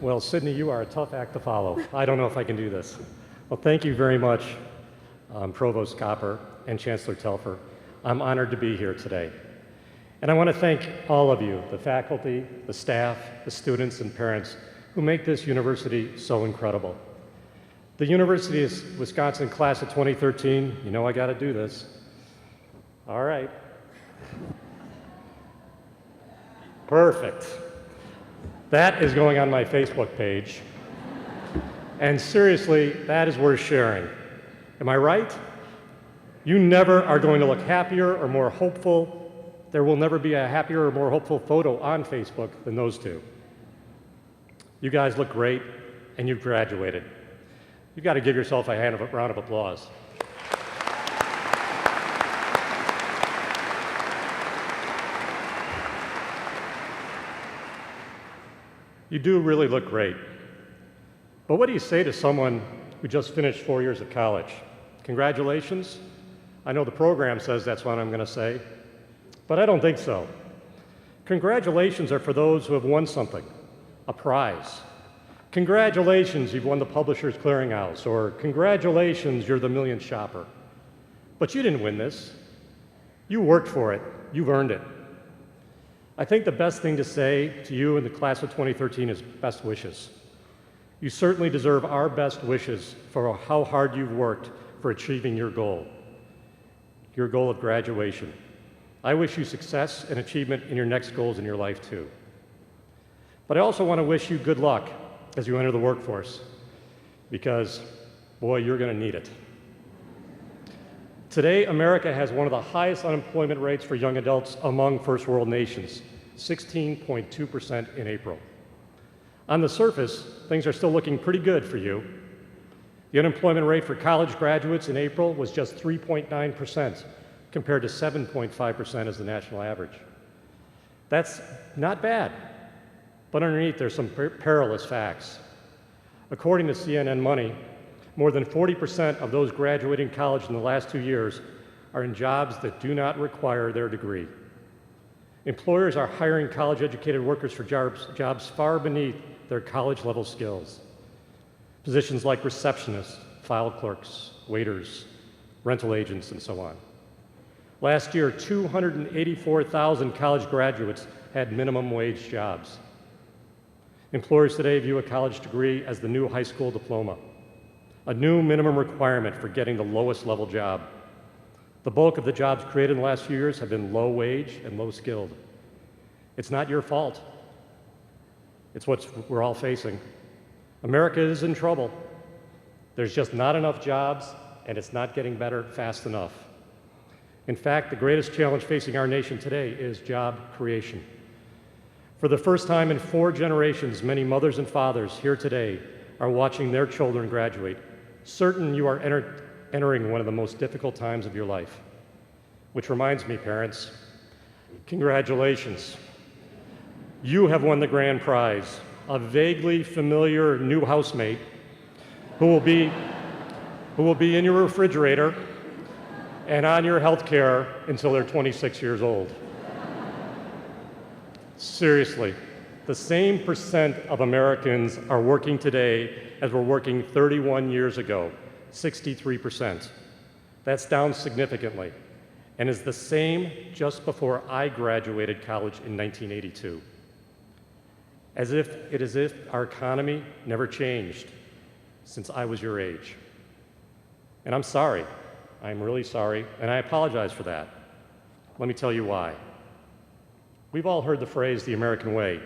Well, Sydney, you are a tough act to follow. I don't know if I can do this. Well, thank you very much, Provost Copper and Chancellor Telfer. I'm honored to be here today. And I want to thank all of you, the faculty, the staff, the students, and parents who make this university so incredible. The University of Wisconsin class of 2013, you know I got to do this. All right. Perfect. That is going on my Facebook page. And seriously, that is worth sharing. Am I right? You never are going to look happier or more hopeful. There will never be a happier or more hopeful photo on Facebook than those two. You guys look great, and you've graduated. You've got to give yourself a round of applause. You do really look great. But what do you say to someone who just finished 4 years of college? Congratulations? I know the program says that's what I'm going to say, but I don't think so. Congratulations are for those who have won something, a prize. Congratulations, you've won the Publishers Clearinghouse, or congratulations, you're the millionth shopper. But you didn't win this. You worked for it. You've earned it. I think the best thing to say to you in the class of 2013 is best wishes. You certainly deserve our best wishes for how hard you've worked for achieving your goal of graduation. I wish you success and achievement in your next goals in your life too. But I also want to wish you good luck as you enter the workforce, because, boy, you're going to need it. Today, America has one of the highest unemployment rates for young adults among first world nations, 16.2% in April. On the surface, things are still looking pretty good for you. The unemployment rate for college graduates in April was just 3.9%, compared to 7.5% as the national average. That's not bad, but underneath there's some perilous facts. According to CNN Money, more than 40% of those graduating college in the last 2 years are in jobs that do not require their degree. Employers are hiring college-educated workers for jobs far beneath their college-level skills. Positions like receptionists, file clerks, waiters, rental agents, and so on. Last year, 284,000 college graduates had minimum wage jobs. Employers today view a college degree as the new high school diploma, a new minimum requirement for getting the lowest level job. The bulk of the jobs created in the last few years have been low wage and low skilled. It's not your fault. It's what we're all facing. America is in trouble. There's just not enough jobs, and it's not getting better fast enough. In fact, the greatest challenge facing our nation today is job creation. For the first time in 4 generations, many mothers and fathers here today are watching their children graduate, certain you are entering one of the most difficult times of your life. Which reminds me, parents, congratulations. You have won the grand prize, a vaguely familiar new housemate who will be in your refrigerator and on your health care until they're 26 years old. Seriously, the same percent of Americans are working today as were working 31 years ago, 63%. That's down significantly, and is the same just before I graduated college in 1982. As if our economy never changed since I was your age. And I'm sorry, I'm really sorry, and I apologize for that. Let me tell you why. We've all heard the phrase, the American way.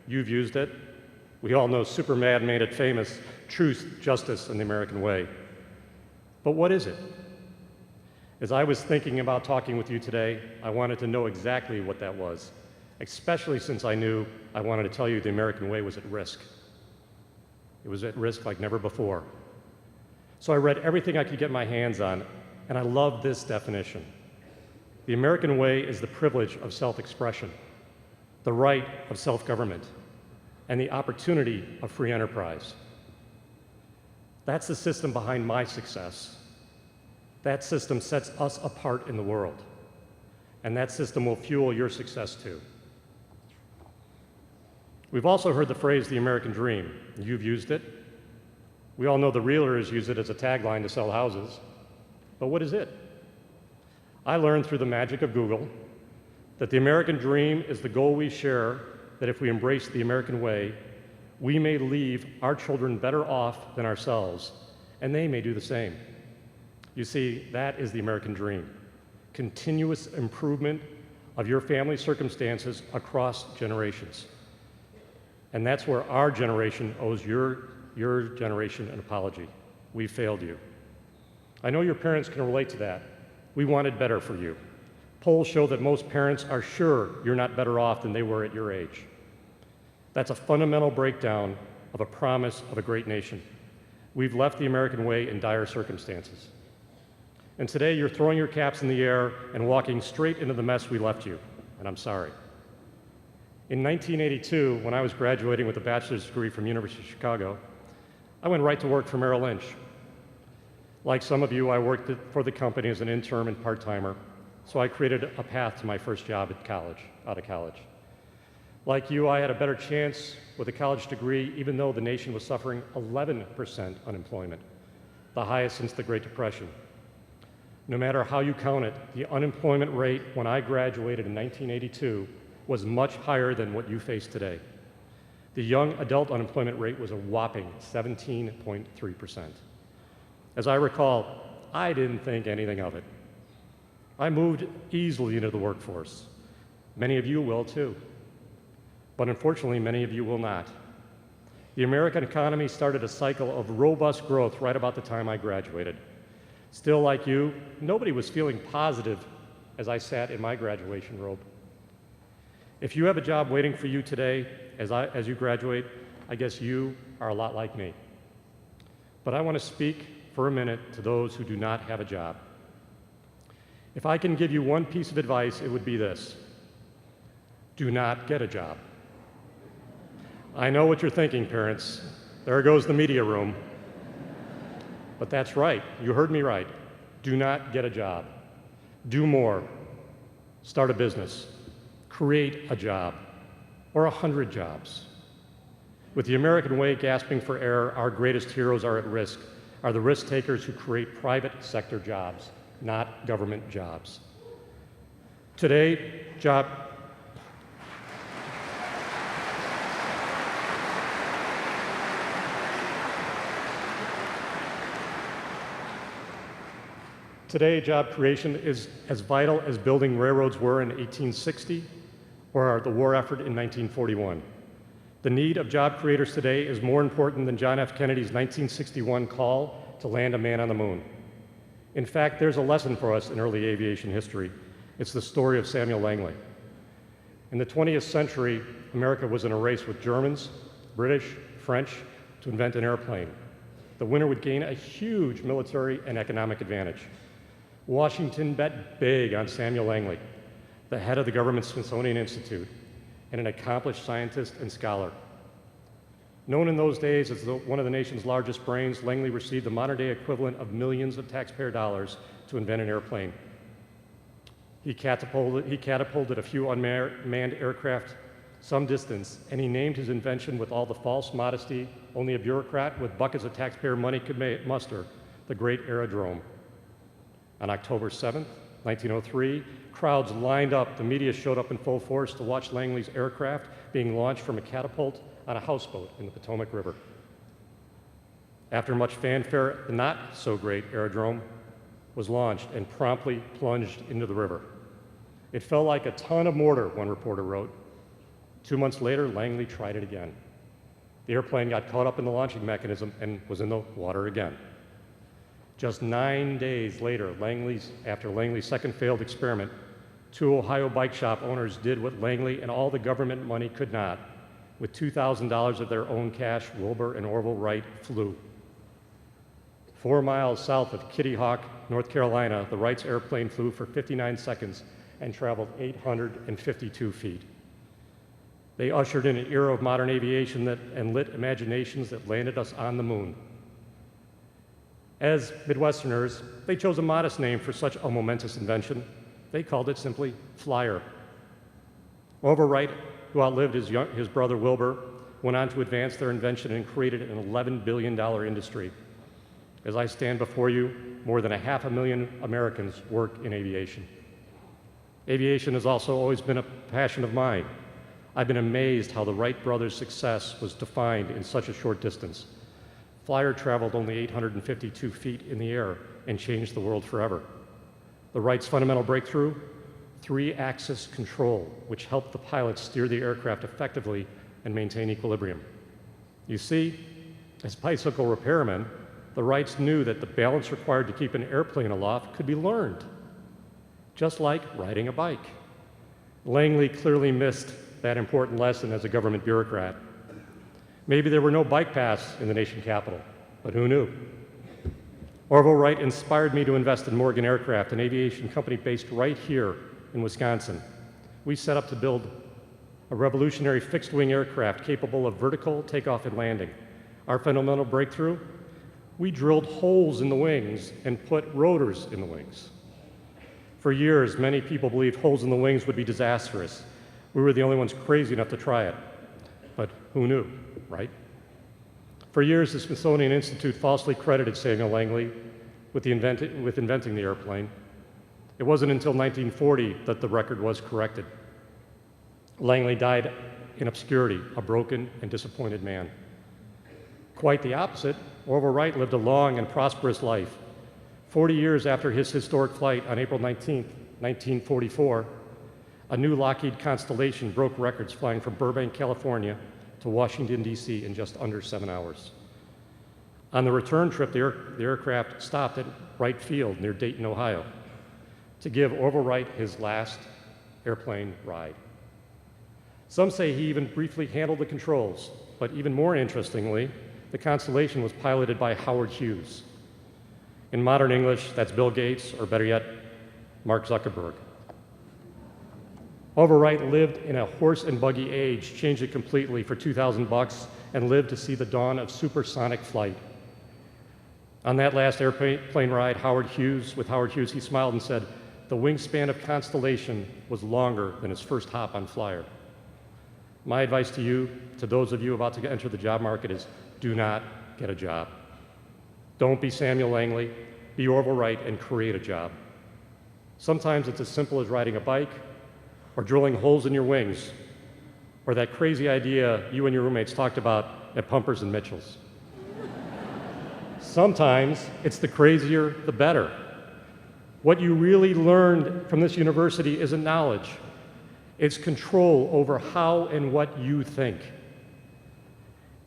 You've used it. We all know Superman made it famous, truth, justice, and the American way. But what is it? As I was thinking about talking with you today, I wanted to know exactly what that was, especially since I knew I wanted to tell you the American way was at risk. It was at risk like never before. So I read everything I could get my hands on, and I loved this definition. The American way is the privilege of self-expression, the right of self-government, and the opportunity of free enterprise. That's the system behind my success. That system sets us apart in the world, and that system will fuel your success too. We've also heard the phrase the American dream. You've used it. We all know the realtors use it as a tagline to sell houses. But what is it? I learned through the magic of Google that the American dream is the goal we share, that if we embrace the American way, we may leave our children better off than ourselves, and they may do the same. You see, that is the American dream. Continuous improvement of your family circumstances across generations. And that's where our generation owes your generation an apology. We failed you. I know your parents can relate to that. We wanted better for you. Polls show that most parents are sure you're not better off than they were at your age. That's a fundamental breakdown of a promise of a great nation. We've left the American way in dire circumstances. And today you're throwing your caps in the air and walking straight into the mess we left you, and I'm sorry. In 1982, when I was graduating with a bachelor's degree from University of Chicago, I went right to work for Merrill Lynch. Like some of you, I worked for the company as an intern and part-timer, so I created a path to my first job at college, out of college. Like you, I had a better chance with a college degree, even though the nation was suffering 11% unemployment, the highest since the Great Depression. No matter how you count it, the unemployment rate when I graduated in 1982 was much higher than what you face today. The young adult unemployment rate was a whopping 17.3%. As I recall, I didn't think anything of it. I moved easily into the workforce. Many of you will too. But unfortunately, many of you will not. The American economy started a cycle of robust growth right about the time I graduated. Still, like you, nobody was feeling positive as I sat in my graduation robe. If you have a job waiting for you today as you graduate, I guess you are a lot like me. But I want to speak for a minute to those who do not have a job. If I can give you one piece of advice, it would be this: do not get a job. I know what you're thinking, parents. There goes the media room. But that's right. You heard me right. Do not get a job. Do more. Start a business. Create a job, or 100 jobs. With the American way gasping for air, our greatest heroes are at risk, are the risk takers who create private sector jobs, not government jobs. Today, job creation is as vital as building railroads were in 1860 or the war effort in 1941. The need of job creators today is more important than John F. Kennedy's 1961 call to land a man on the moon. In fact, there's a lesson for us in early aviation history. It's the story of Samuel Langley. In the 20th century, America was in a race with Germans, British, French to invent an airplane. The winner would gain a huge military and economic advantage. Washington bet big on Samuel Langley, the head of the government Smithsonian Institute, and an accomplished scientist and scholar. Known in those days as one of the nation's largest brains, Langley received the modern-day equivalent of millions of taxpayer dollars to invent an airplane. He catapulted a few unmanned aircraft some distance, and he named his invention with all the false modesty only a bureaucrat with buckets of taxpayer money could muster, the Great Aerodrome. On October 7th, 1903, crowds lined up. The media showed up in full force to watch Langley's aircraft being launched from a catapult on a houseboat in the Potomac River. After much fanfare, the not-so-great aerodrome was launched and promptly plunged into the river. It fell like a ton of mortar, one reporter wrote. 2 months later, Langley tried it again. The airplane got caught up in the launching mechanism and was in the water again. Just 9 days later, after Langley's second failed experiment, 2 Ohio bike shop owners did what Langley and all the government money could not. With $2,000 of their own cash, Wilbur and Orville Wright flew. 4 miles south of Kitty Hawk, North Carolina, the Wrights' airplane flew for 59 seconds and traveled 852 feet. They ushered in an era of modern aviation and lit imaginations that landed us on the moon. As Midwesterners, they chose a modest name for such a momentous invention. They called it simply Flyer. Orville Wright who outlived his brother Wilbur, went on to advance their invention and created an $11 billion industry. As I stand before you, more than 500,000 Americans work in aviation. Aviation has also always been a passion of mine. I've been amazed how the Wright brothers' success was defined in such a short distance. Flyer traveled only 852 feet in the air and changed the world forever. The Wrights' fundamental breakthrough? 3-axis control, which helped the pilots steer the aircraft effectively and maintain equilibrium. You see, as bicycle repairmen, the Wrights knew that the balance required to keep an airplane aloft could be learned, just like riding a bike. Langley clearly missed that important lesson as a government bureaucrat. Maybe there were no bike paths in the nation capital, but who knew? Orville Wright inspired me to invest in Morgan Aircraft, an aviation company based right here in Wisconsin. We set up to build a revolutionary fixed-wing aircraft capable of vertical takeoff and landing. Our fundamental breakthrough? We drilled holes in the wings and put rotors in the wings. For years, many people believed holes in the wings would be disastrous. We were the only ones crazy enough to try it. But who knew, right? For years, the Smithsonian Institute falsely credited Samuel Langley with inventing the airplane. It wasn't until 1940 that the record was corrected. Langley died in obscurity, a broken and disappointed man. Quite the opposite, Orville Wright lived a long and prosperous life. 40 years after his historic flight on April 19, 1944, a new Lockheed Constellation broke records flying from Burbank, California to Washington, D.C. in just under 7 hours. On the return trip, the aircraft stopped at Wright Field near Dayton, Ohio, to give Orville Wright his last airplane ride. Some say he even briefly handled the controls, but even more interestingly, the Constellation was piloted by Howard Hughes. In modern English, that's Bill Gates, or better yet, Mark Zuckerberg. Orville Wright lived in a horse and buggy age, changed it completely for $2,000, and lived to see the dawn of supersonic flight. On that last airplane ride, with Howard Hughes, he smiled and said, "The wingspan of Constellation was longer than his first hop on Flyer." My advice to you, to those of you about to enter the job market, is do not get a job. Don't be Samuel Langley, be Orville Wright and create a job. Sometimes it's as simple as riding a bike, or drilling holes in your wings, or that crazy idea you and your roommates talked about at Pumpers and Mitchell's. Sometimes it's the crazier, the better. What you really learned from this university isn't knowledge. It's control over how and what you think.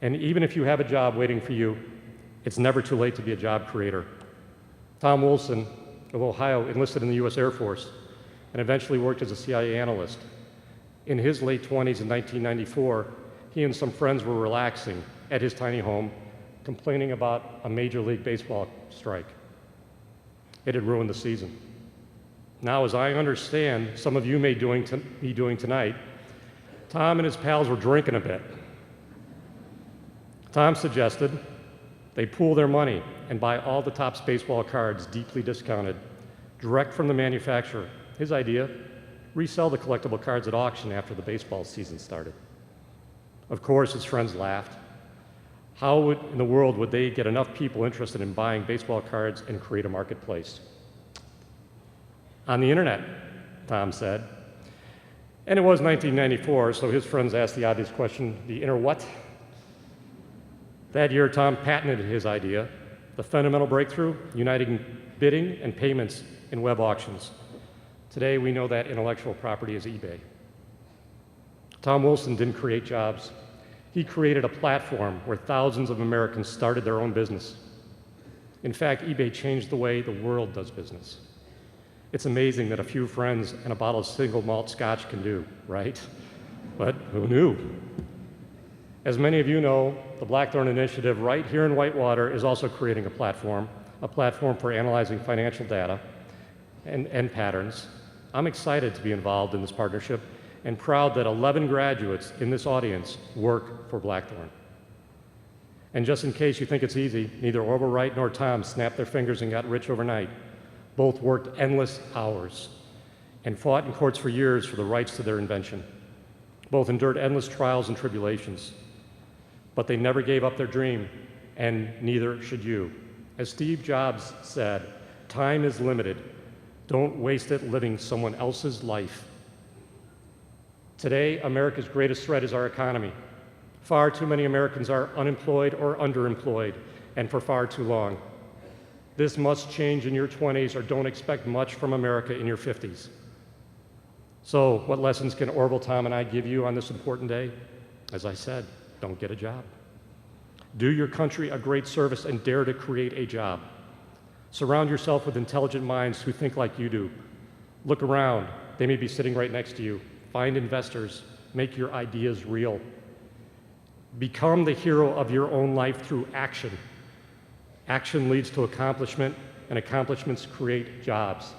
And even if you have a job waiting for you, it's never too late to be a job creator. Tom Wilson of Ohio enlisted in the U.S. Air Force and eventually worked as a CIA analyst. In his late 20s in 1994, he and some friends were relaxing at his tiny home, complaining about a Major League Baseball strike. It had ruined the season. Now, as I understand some of you may be doing tonight, Tom and his pals were drinking a bit. Tom suggested they pool their money and buy all the Topps baseball cards deeply discounted, direct from the manufacturer. His idea, resell the collectible cards at auction after the baseball season started. Of course, his friends laughed. How in the world would they get enough people interested in buying baseball cards and create a marketplace? On the internet, Tom said. And it was 1994, so his friends asked the obvious question, the inner what? That year, Tom patented his idea, the fundamental breakthrough, uniting bidding and payments in web auctions. Today, we know that intellectual property is eBay. Tom Wilson didn't create jobs. He created a platform where thousands of Americans started their own business. In fact, eBay changed the way the world does business. It's amazing that a few friends and a bottle of single malt scotch can do, right? But who knew? As many of you know, the Blackthorne Initiative right here in Whitewater is also creating a platform for analyzing financial data and patterns. I'm excited to be involved in this partnership and proud that 11 graduates in this audience work for Blackthorne. And just in case you think it's easy, neither Orville Wright nor Tom snapped their fingers and got rich overnight. Both worked endless hours and fought in courts for years for the rights to their invention. Both endured endless trials and tribulations, but they never gave up their dream, and neither should you. As Steve Jobs said, time is limited. Don't waste it living someone else's life. Today, America's greatest threat is our economy. Far too many Americans are unemployed or underemployed, and for far too long. This must change in your 20s, or don't expect much from America in your 50s. So, what lessons can Orville, Tom, and I give you on this important day? As I said, don't get a job. Do your country a great service and dare to create a job. Surround yourself with intelligent minds who think like you do. Look around, they may be sitting right next to you. Find investors, make your ideas real. Become the hero of your own life through action. Action leads to accomplishment, and accomplishments create jobs.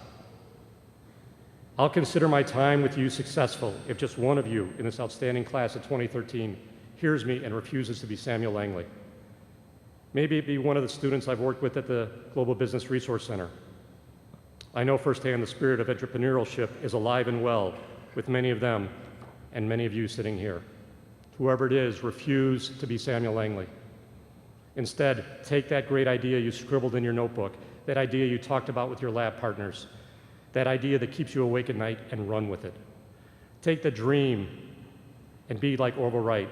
I'll consider my time with you successful if just one of you in this outstanding class of 2013 hears me and refuses to be Samuel Langley. Maybe it be one of the students I've worked with at the Global Business Resource Center. I know firsthand the spirit of entrepreneurship is alive and well with many of them and many of you sitting here. Whoever it is, refuse to be Samuel Langley. Instead, take that great idea you scribbled in your notebook, that idea you talked about with your lab partners, that idea that keeps you awake at night, and run with it. Take the dream and be like Orville Wright,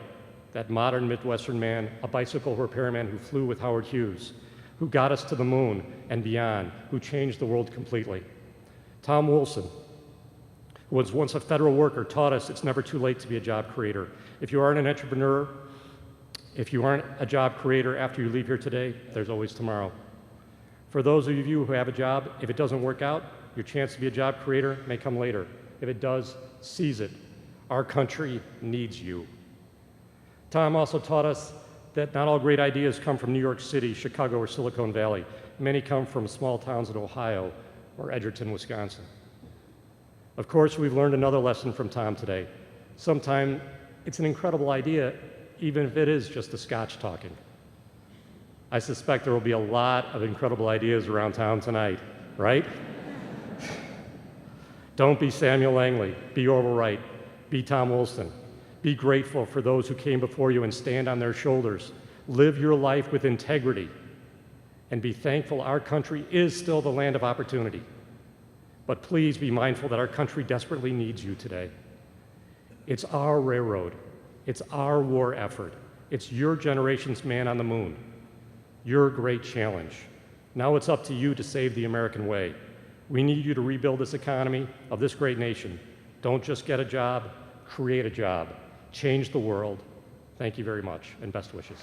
that modern Midwestern man, a bicycle repairman who flew with Howard Hughes, who got us to the moon and beyond, who changed the world completely. Tom Wilson, who was once a federal worker, taught us it's never too late to be a job creator. If you aren't an entrepreneur, if you aren't a job creator after you leave here today, there's always tomorrow. For those of you who have a job, if it doesn't work out, your chance to be a job creator may come later. If it does, seize it. Our country needs you. Tom also taught us that not all great ideas come from New York City, Chicago, or Silicon Valley. Many come from small towns in Ohio or Edgerton, Wisconsin. Of course, we've learned another lesson from Tom today. Sometimes it's an incredible idea, even if it is just the Scotch talking. I suspect there will be a lot of incredible ideas around town tonight, right? Don't be Samuel Langley, be Orville Wright, be Tom Wilson. Be grateful for those who came before you and stand on their shoulders. Live your life with integrity, and be thankful our country is still the land of opportunity. But please be mindful that our country desperately needs you today. It's our railroad. It's our war effort. It's your generation's man on the moon. Your great challenge. Now it's up to you to save the American way. We need you to rebuild this economy of this great nation. Don't just get a job, create a job. Change the world. Thank you very much, and best wishes.